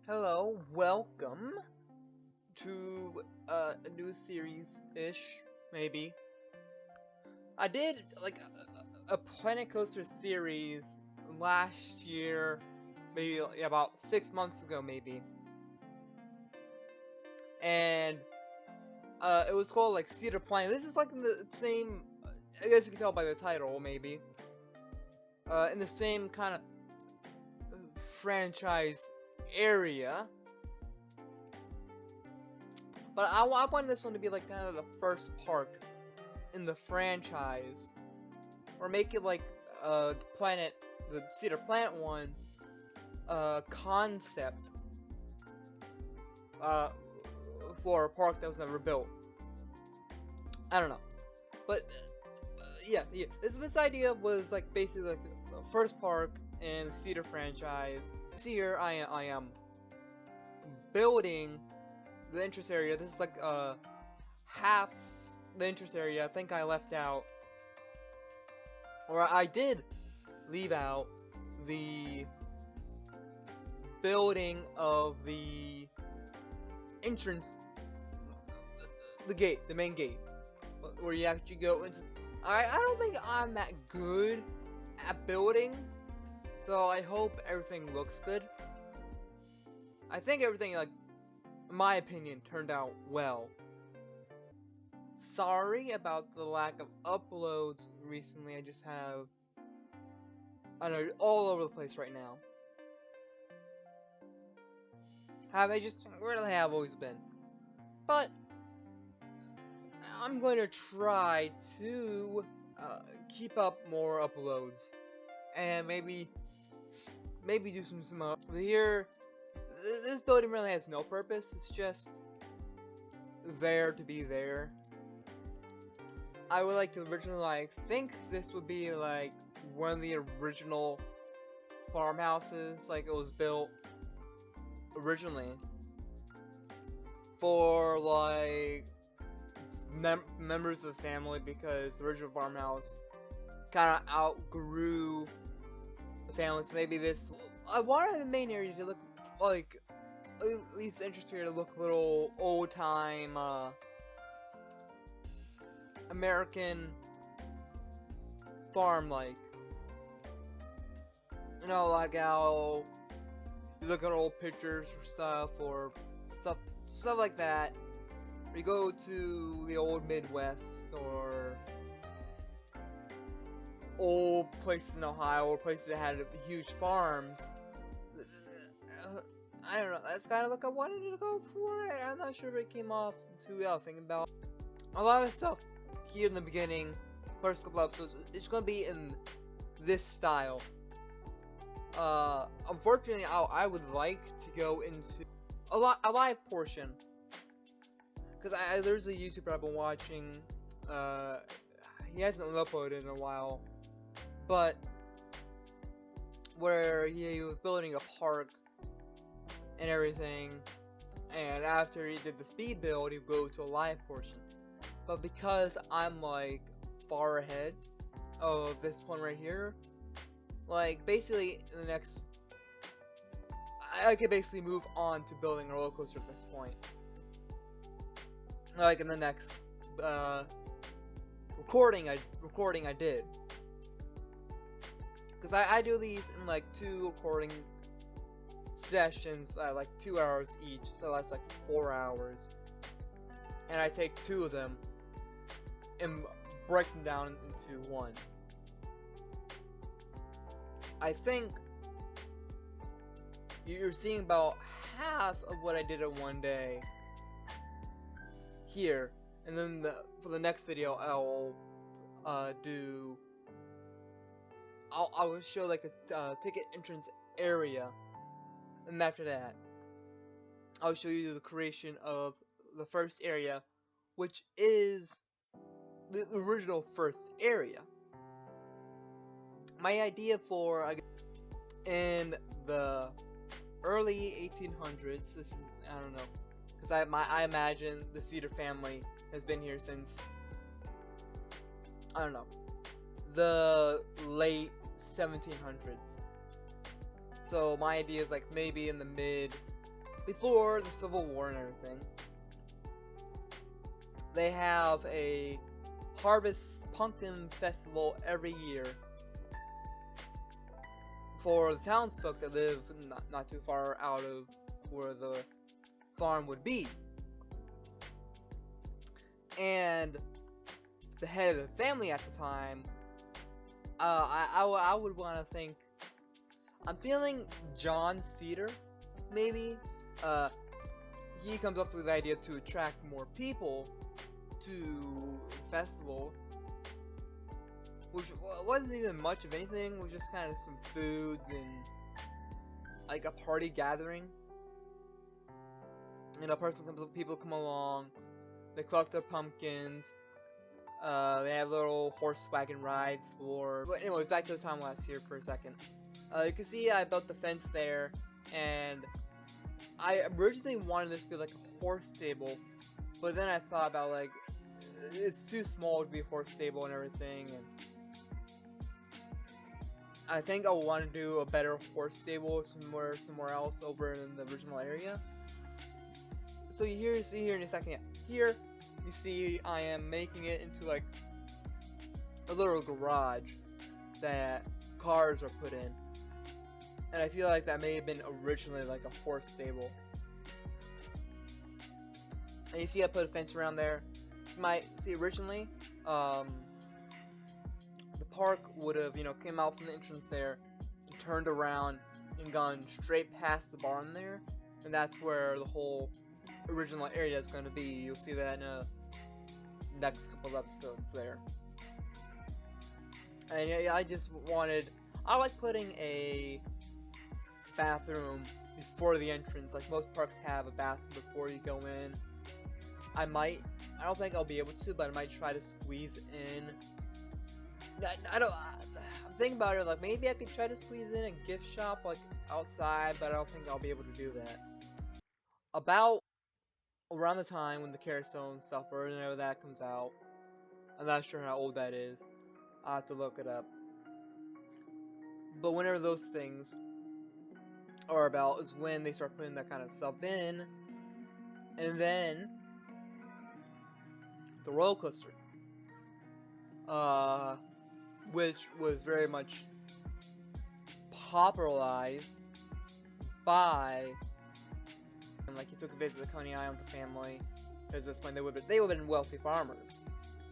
Hello, welcome to a new series-ish, maybe. I did like a Planet Coaster series last year, maybe about 6 months ago, maybe. And it was called like Cedar Planet. This is like in the same, I guess you can tell by the title, maybe. In the same kind of franchise area. But I want this one to be like kind of the first park in the franchise, or make it like the Cedar Planet one, concept uh, for a park that was never built. I don't know, but yeah. This idea was like basically like the first park in the Cedar franchise. This year I am building the interest area. This is like half the interest area. I think I left out, or I did leave out, the building of the entrance, the main gate, where you actually go into. I don't think I'm that good at building, so I hope everything looks good. I think everything, like, in my opinion, turned out well. Sorry about the lack of uploads recently. I just have, I don't know, all over the place right now. I just really have always been. But I'm going to try to keep up more uploads, and maybe do some here. This building really has no purpose. It's just there to be there. I would like to originally think this would be like one of the original farmhouses, like it was built originally for like members of the family, because the original farmhouse kind of outgrew the family. So maybe this, I wanted the main area to look like, at least the interest area to look a little old time American farm like. You know, like how you look at old pictures or stuff, or stuff like that. Or you go to the old Midwest, or old places in Ohio, or places that had huge farms. I don't know, that's kind of like I wanted to go for it. I'm not sure if it came off too well. Thinking about a lot of stuff here in the beginning, first couple episodes, it's gonna be in this style. Unfortunately, I would like to go into a live portion, because there's a YouTuber I've been watching. He hasn't uploaded in a while, but where he was building a park and everything, and after he did the speed build, he'd go to a live portion. But because I'm like far ahead of this point right here, like basically in the next, I could basically move on to building a roller coaster at this point. Like in the next recording I did, because I do these in like 2 recording sessions, like 2 hours each, so that's like 4 hours, and I take 2 of them and break them down into one. I think you're seeing about half of what I did in one day here, and then for the next video I'll show like the ticket entrance area, and after that I'll show you the creation of the first area, which is the original first area. My idea for, in the early 1800s, this is, I don't know, because I imagine the Cedar family has been here since, I don't know, the late 1700s. So my idea is like maybe in the mid before the Civil War and everything, they have a Harvest Pumpkin Festival every year for the townsfolk that live not too far out of where the farm would be. And the head of the family at the time, I would want to think, I'm feeling John Cedar, maybe. He comes up with the idea to attract more people to the festival, which wasn't even much of anything. It was just kind of some food and like a party gathering. And a person comes up, people come along, they collect their pumpkins. They have little horse wagon rides for. But anyways, back to the time last year for a second. You can see I built the fence there, and I originally wanted this to be like a horse stable, but then I thought about like it's too small to be a horse stable and everything, and I think I want to do a better horse stable somewhere else over in the original area. So you see here in a second. Here you see I am making it into like a little garage that cars are put in. And I feel like that may have been originally like a horse stable. And you see I put a fence around there. See originally, the park would have, came out from the entrance there, turned around, and gone straight past the barn there. And that's where the whole original area is going to be. You'll see that in the next couple of episodes there. And yeah, I like putting a bathroom before the entrance. Like most parks have a bathroom before you go in. I don't think I'll be able to, but I might try to squeeze in. I'm thinking about it, like maybe I could try to squeeze in a gift shop like outside, but I don't think I'll be able to do that. About around the time when the Carousel stuff or whenever that comes out, I'm not sure how old that is. I'll have to look it up. But whenever those things are about is when they start putting that kind of stuff in. And then the roller coaster, which was very much popularized by, and like he took a visit to Coney Island with the family, because that's when they would have been wealthy farmers.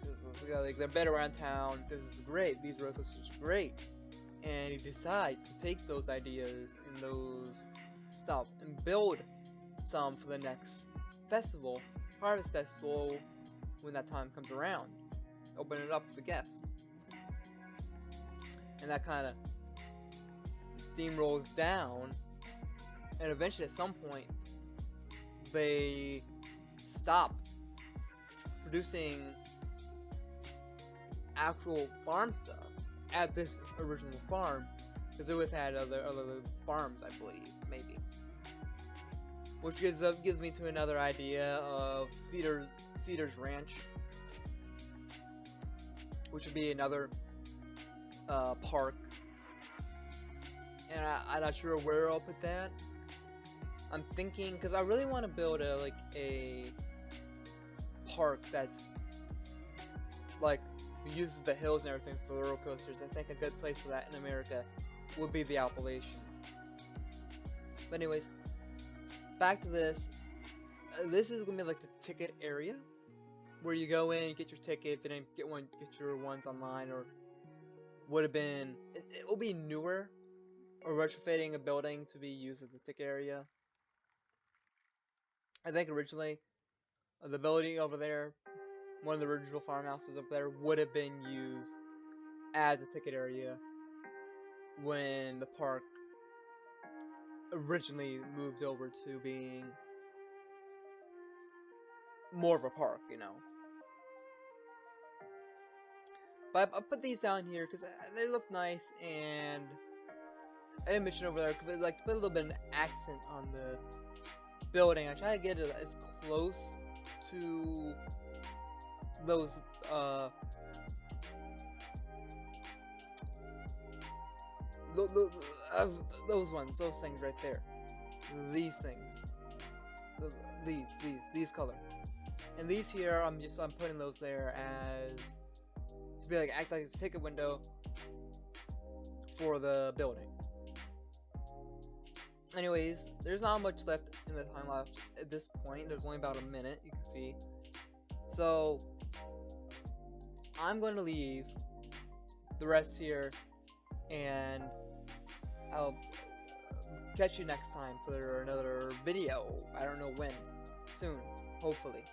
Because like, they've been around town. This is great. These roller coasters are great. And he decides to take those ideas and those stuff and build some for the next festival, Harvest Festival, when that time comes around. Open it up to the guests. And that kind of steamrolls down, and eventually at some point they stop producing actual farm stuff at this original farm, because they would have had other farms, I believe, maybe. Which gives me to another idea of Cedar's Ranch, which would be another park, and I'm not sure where I'll put that. I'm thinking, because I really want to build a park that's like uses the hills and everything for roller coasters. I think a good place for that in America would be the Appalachians. But anyways, back to this. This is gonna be like the ticket area, where you go in, get your ticket. If you didn't get one, get your ones online, or would have been. It will be newer, or retrofitting a building to be used as a ticket area. I think originally, the building over there, one of the original farmhouses up there, would have been used as a ticket area when the park originally moved over to being more of a park, But I put these down here because they look nice, and I didn't mention over there because I like to put a little bit of an accent on the building. I try to get it as close to those those things right there, these things, the, these color. And these here, I'm putting those there as to be like act like it's a ticket window for the building. Anyways, there's not much left in the time lapse at this point. There's only about a minute, you can see. So I'm going to leave the rest here, and I'll catch you next time for another video. I don't know when. Soon, hopefully.